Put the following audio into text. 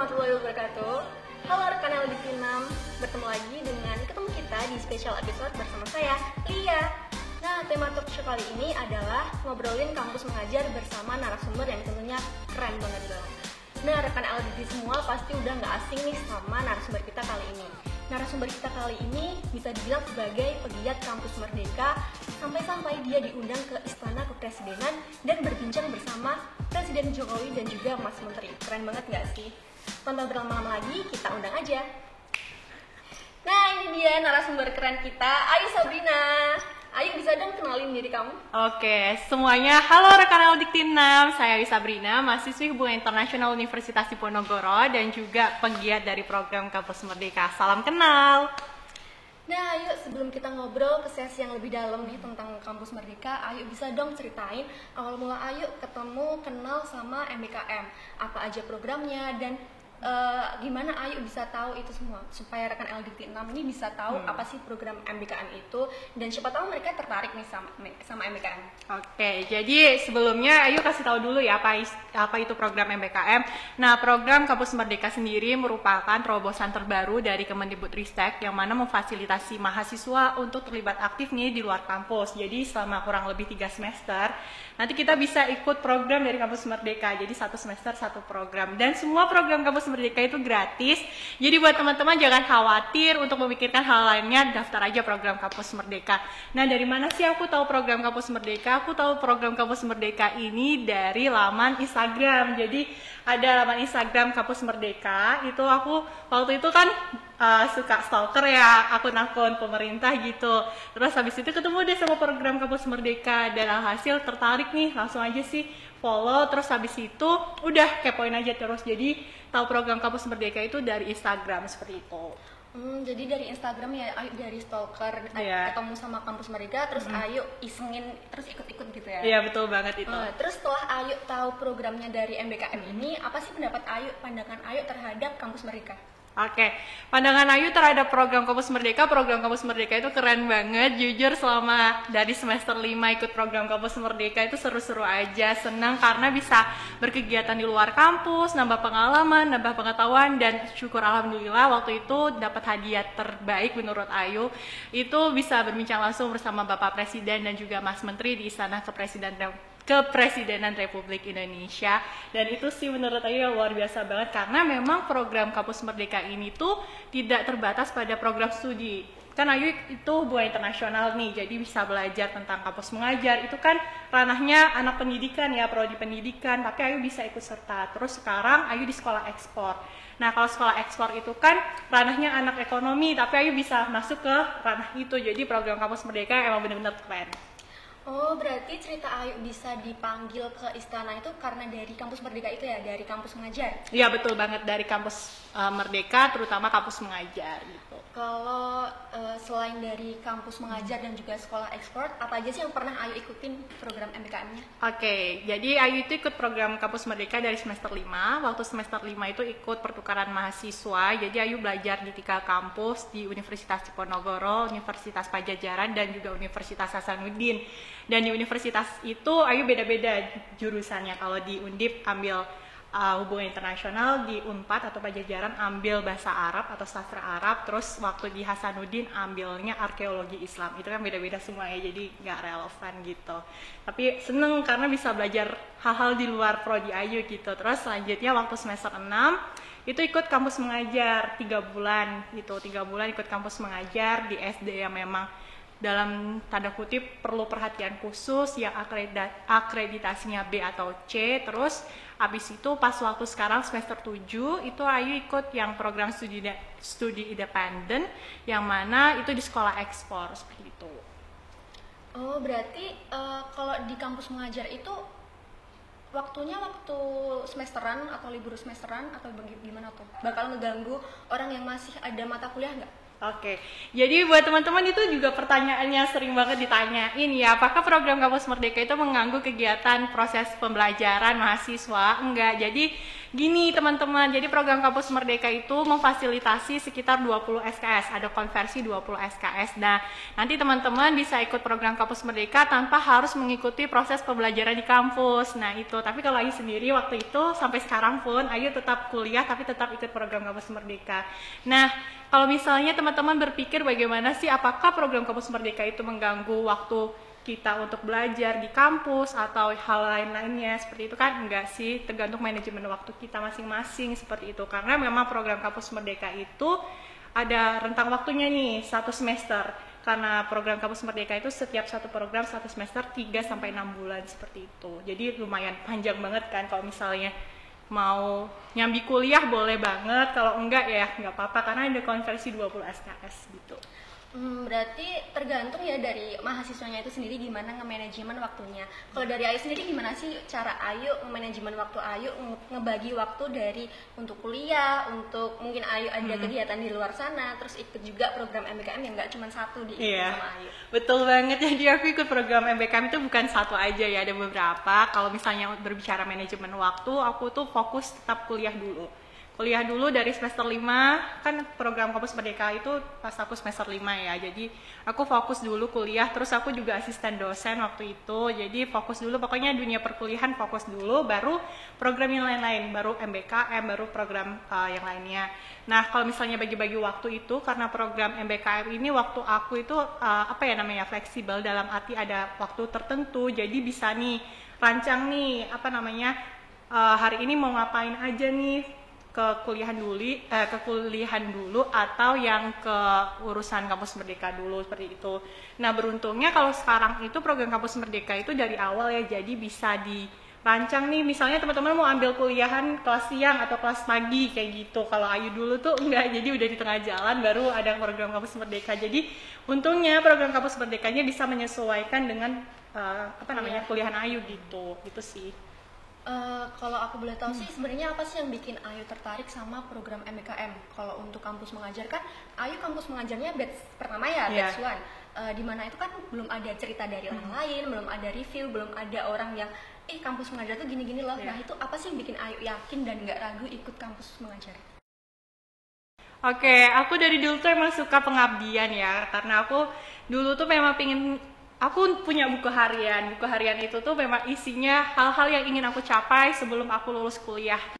warahmatullahi wabarakatuh. Halo rekan LDP 6, bertemu lagi dengan kita di special episode bersama saya, Lia. Nah, tema talk show kali ini adalah ngobrolin kampus mengajar bersama narasumber yang tentunya keren banget dong. Nah, rekan LDP semua pasti udah nggak asing nih sama narasumber kita kali ini. Narasumber kita kali ini bisa dibilang sebagai pegiat kampus Merdeka, sampai-sampai dia diundang ke Istana Kepresidenan dan berbincang bersama Presiden Jokowi dan juga Mas Menteri. Keren banget nggak sih? Tanpa berlama-lama lagi, kita undang aja. Nah, ini dia narasumber keren kita, Ayu Sabrina. Ayu, bisa dong kenalin diri kamu? Oke, semuanya halo rekan Eldikti 6, saya Ayu Sabrina, mahasiswi Hubungan Internasional Universitas Diponegoro dan juga penggiat dari program Kampus Merdeka. Salam kenal. Nah, Ayu, sebelum kita ngobrol ke sesi yang lebih dalam nih tentang Kampus Merdeka, Ayu bisa dong ceritain awal mula Ayu ketemu, kenal sama MBKM. Apa aja programnya dan gimana Ayu bisa tahu itu semua supaya rekan LDP 6 ini bisa tahu apa sih program MBKM itu dan siapa tahu mereka tertarik nih sama MBKM. Oke, jadi sebelumnya Ayu kasih tahu dulu ya apa itu program MBKM. Nah, program Kampus Merdeka sendiri merupakan terobosan terbaru dari Kemendikbudristek yang mana memfasilitasi mahasiswa untuk terlibat aktif nih di luar kampus. Jadi selama kurang lebih 3 semester nanti kita bisa ikut program dari Kampus Merdeka. Jadi 1 semester 1 program dan semua program Kampus Merdeka itu gratis. Jadi buat teman-teman jangan khawatir untuk memikirkan hal lainnya, daftar aja program Kampus Merdeka. Nah, dari mana sih aku tahu program Kampus Merdeka? Aku tahu program Kampus Merdeka ini dari laman Instagram. Jadi ada laman Instagram Kampus Merdeka. Itu aku waktu itu kan suka stalker ya, akun-akun pemerintah gitu. Terus habis itu ketemu deh sama program Kampus Merdeka dan alhasil tertarik nih, langsung aja sih follow. Terus habis itu udah kepoin aja terus. Jadi tahu program Kampus Merdeka itu dari Instagram seperti itu. Jadi dari Instagram ya, Ayu dari stalker ketemu sama Kampus Merdeka, terus Ayu isengin, terus ikut-ikut gitu ya? Iya, betul banget itu. Terus setelah Ayu tahu programnya dari MBKM ini, apa sih pandangan Ayu terhadap Kampus Merdeka? Oke, pandangan Ayu terhadap program Kampus Merdeka itu keren banget. Jujur selama dari semester 5 ikut program Kampus Merdeka itu seru-seru aja, senang karena bisa berkegiatan di luar kampus, nambah pengalaman, nambah pengetahuan, dan syukur alhamdulillah waktu itu dapat hadiah terbaik menurut Ayu. Itu bisa berbincang langsung bersama Bapak Presiden dan juga Mas Menteri di Istana Kepresidenan Republik Indonesia. Dan itu sih menurut Ayu luar biasa banget karena memang program Kampus Merdeka ini tuh tidak terbatas pada program studi. Kan Ayu itu hubungan internasional nih, jadi bisa belajar tentang kampus mengajar. Itu kan ranahnya anak pendidikan ya, prodi pendidikan, tapi Ayu bisa ikut serta. Terus sekarang Ayu di sekolah ekspor. Nah, kalau sekolah ekspor itu kan ranahnya anak ekonomi, tapi Ayu bisa masuk ke ranah itu. Jadi program Kampus Merdeka emang benar-benar keren. Oh, berarti cerita Ayu bisa dipanggil ke istana itu karena dari Kampus Merdeka itu ya, dari kampus mengajar? Iya, betul banget, dari kampus Merdeka, terutama kampus mengajar gitu. Kalau selain dari kampus mengajar dan juga sekolah ekspor, apa aja sih yang pernah Ayu ikutin program MBKM-nya? Oke, jadi Ayu itu ikut program Kampus Merdeka dari semester 5. Waktu semester 5 itu ikut pertukaran mahasiswa. Jadi Ayu belajar di 3 kampus, di Universitas Diponegoro, Universitas Padjadjaran, dan juga Universitas Hasanuddin. Dan di universitas itu Ayu beda-beda jurusannya. Kalau di Undip ambil hubungan internasional, di Unpad atau Padjadjaran ambil bahasa Arab atau sastra Arab, terus waktu di Hasanuddin ambilnya arkeologi Islam. Itu kan beda-beda semua ya, jadi nggak relevan gitu. Tapi seneng karena bisa belajar hal-hal di luar prodi Ayu gitu. Terus selanjutnya waktu semester 6 itu ikut kampus mengajar 3 bulan gitu. 3 bulan ikut kampus mengajar di SD yang memang dalam tanda kutip perlu perhatian khusus yang akreditasinya B atau C. Terus habis itu pas waktu sekarang semester 7 itu Ayu ikut yang program studi independen yang mana itu di sekolah ekspor seperti itu. Oh, berarti kalau di kampus mengajar itu waktunya waktu semesteran atau libur semesteran atau gimana tuh? Bakal ngeganggu orang yang masih ada mata kuliah nggak? Oke, jadi buat teman-teman itu juga pertanyaan yang sering banget ditanyain ya, apakah program Kampus Merdeka itu mengganggu kegiatan proses pembelajaran mahasiswa? Enggak, jadi Gini teman-teman, jadi program Kampus Merdeka itu memfasilitasi sekitar 20 SKS, ada konversi 20 SKS. Nah, nanti teman-teman bisa ikut program Kampus Merdeka tanpa harus mengikuti proses pembelajaran di kampus. Nah itu, tapi kalau Ayu sendiri waktu itu sampai sekarang pun Ayu tetap kuliah tapi tetap ikut program Kampus Merdeka. Nah, kalau misalnya teman-teman berpikir bagaimana sih apakah program Kampus Merdeka itu mengganggu waktu kita untuk belajar di kampus atau hal lain-lainnya seperti itu, kan enggak sih, tergantung manajemen waktu kita masing-masing seperti itu, karena memang program Kampus Merdeka itu ada rentang waktunya nih 1 semester, karena program Kampus Merdeka itu setiap satu program 1 semester 3-6 bulan seperti itu, jadi lumayan panjang banget kan. Kalau misalnya mau nyambi kuliah boleh banget, kalau enggak ya nggak apa-apa karena ada konversi 20 SKS gitu. Berarti tergantung ya dari mahasiswanya itu sendiri gimana nge-manajemen waktunya. Kalau dari Ayu sendiri gimana sih cara Ayu nge-manajemen waktu Ayu, ngebagi waktu dari untuk kuliah, untuk mungkin Ayu ada kegiatan di luar sana, terus ikut juga program MBKM yang nggak cuma satu diikuti sama Ayu. Betul banget, jadi aku ikut program MBKM itu bukan satu aja ya, ada beberapa. Kalau misalnya berbicara manajemen waktu, aku tuh fokus tetap kuliah dulu dari semester 5, kan program Kampus Merdeka itu pas aku semester 5 ya, jadi aku fokus dulu kuliah, terus aku juga asisten dosen waktu itu, jadi fokus dulu, pokoknya dunia perkuliahan fokus dulu, baru program yang lain-lain, baru MBKM, baru program yang lainnya. Nah kalau misalnya bagi-bagi waktu itu, karena program MBKM ini waktu aku itu fleksibel, dalam arti ada waktu tertentu, jadi bisa nih rancang nih hari ini mau ngapain aja nih, ke kuliahan dulu atau yang ke urusan Kampus Merdeka dulu seperti itu. Nah beruntungnya kalau sekarang itu program Kampus Merdeka itu dari awal ya, jadi bisa dirancang nih, misalnya teman-teman mau ambil kuliahan kelas siang atau kelas pagi kayak gitu. Kalau Ayu dulu tuh enggak, jadi udah di tengah jalan baru ada program Kampus Merdeka. Jadi untungnya program Kampus Merdekanya bisa menyesuaikan dengan kuliahan Ayu gitu sih. Kalau aku boleh tahu sih sebenarnya apa sih yang bikin Ayu tertarik sama program MBKM? Kalau untuk kampus mengajar kan Ayu kampus mengajarnya batch pertama ya, batch 1. Di mana itu kan belum ada cerita dari orang lain, belum ada review, belum ada orang yang kampus mengajar tuh gini-gini loh. Nah itu apa sih yang bikin Ayu yakin dan nggak ragu ikut kampus mengajar? Oke, aku dari dulu tuh emang suka pengabdian ya, karena aku dulu tuh memang aku punya buku harian itu tuh memang isinya hal-hal yang ingin aku capai sebelum aku lulus kuliah.